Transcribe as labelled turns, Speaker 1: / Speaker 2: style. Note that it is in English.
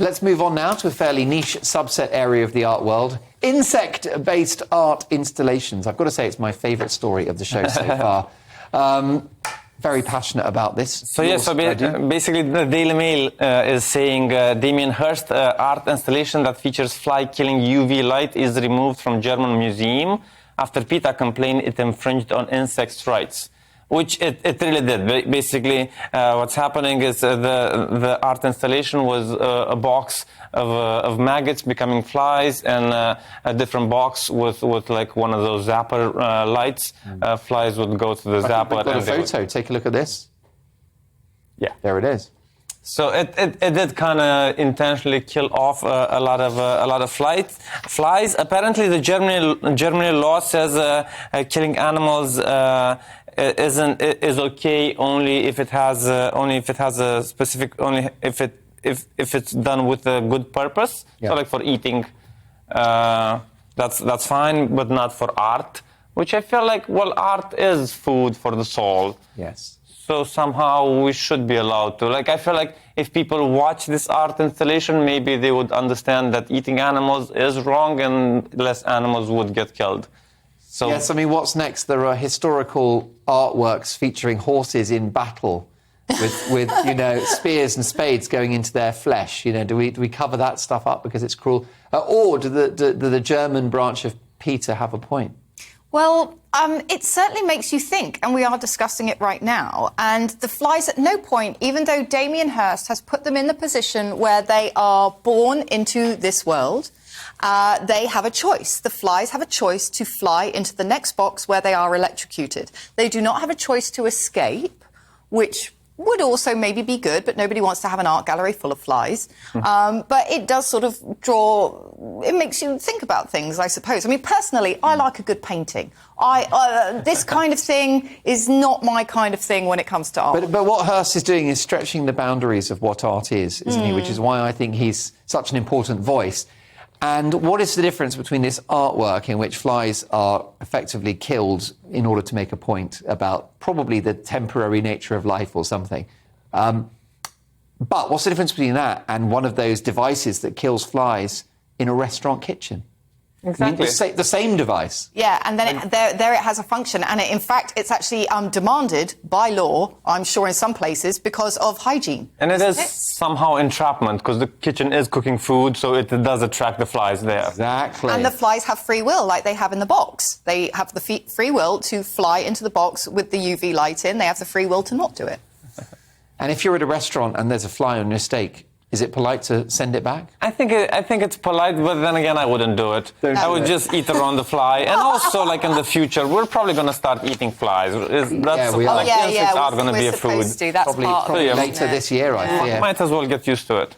Speaker 1: Let's move on now to a fairly niche subset area of the art world. Insect-based art installations. I've got to say it's my favourite story of the show so far. Very passionate about this.
Speaker 2: So basically the Daily Mail is saying Damien Hirst art installation that features fly-killing UV light is removed from German museum after PETA complained it infringed on insects' rights. Which it really did. Basically, what's happening is the art installation was a box of maggots becoming flies, and a different box with like one of those zapper lights. Flies would go to the zapper.
Speaker 1: I've got a photo. Take a look at this.
Speaker 2: Yeah,
Speaker 1: there it is.
Speaker 2: So it did kind of intentionally kill off a lot of flies. Apparently, the Germany law says killing animals is okay only if it has a specific, if it's done with a good purpose. Yeah. So like for eating, that's fine, but not for art. Which I feel like, well, art is food for the soul.
Speaker 1: Yes.
Speaker 2: So somehow we should be allowed to. Like, I feel like if people watch this art installation, maybe they would understand that eating animals is wrong and less animals would get killed. So,
Speaker 1: yes, I mean, what's next? There are historical artworks featuring horses in battle with spears and spades going into their flesh. Do we cover that stuff up because it's cruel? Or do the German branch of PETA have a point?
Speaker 3: Well, it certainly makes you think, and we are discussing it right now. And the flies, at no point, even though Damien Hirst has put them in the position where they are born into this world, they have a choice. The flies have a choice to fly into the next box where they are electrocuted. They do not have a choice to escape, which would also maybe be good, but nobody wants to have an art gallery full of flies. But it does sort of it makes you think about things, I suppose. I mean, personally, I like a good painting. This kind of thing is not my kind of thing when it comes to art.
Speaker 1: But what Hirst is doing is stretching the boundaries of what art is, isn't he? Which is why I think he's such an important voice. And what is the difference between this artwork in which flies are effectively killed in order to make a point about probably the temporary nature of life or something? But what's the difference between that and one of those devices that kills flies in a restaurant kitchen?
Speaker 2: Exactly.
Speaker 1: I mean, the same device.
Speaker 3: Yeah, and then there it has a function. And in fact, it's actually demanded by law, I'm sure in some places, because of hygiene.
Speaker 2: And it is somehow entrapment, because the kitchen is cooking food, so it does attract the flies there.
Speaker 1: Exactly.
Speaker 3: And the flies have free will, like they have in the box. They have the free will to fly into the box with the UV light in. They have the free will to not do it.
Speaker 1: And if you're at a restaurant and there's a fly on your steak, is it polite to send it back?
Speaker 2: I think it's polite, but then again, I wouldn't do it. I would just eat around the fly. And also, like in the future, we're probably going to start eating flies.
Speaker 1: We are.
Speaker 2: Insects are going to be a food.
Speaker 3: That's
Speaker 1: probably
Speaker 3: part of
Speaker 1: later this year, I think.
Speaker 2: Might as well get used to it.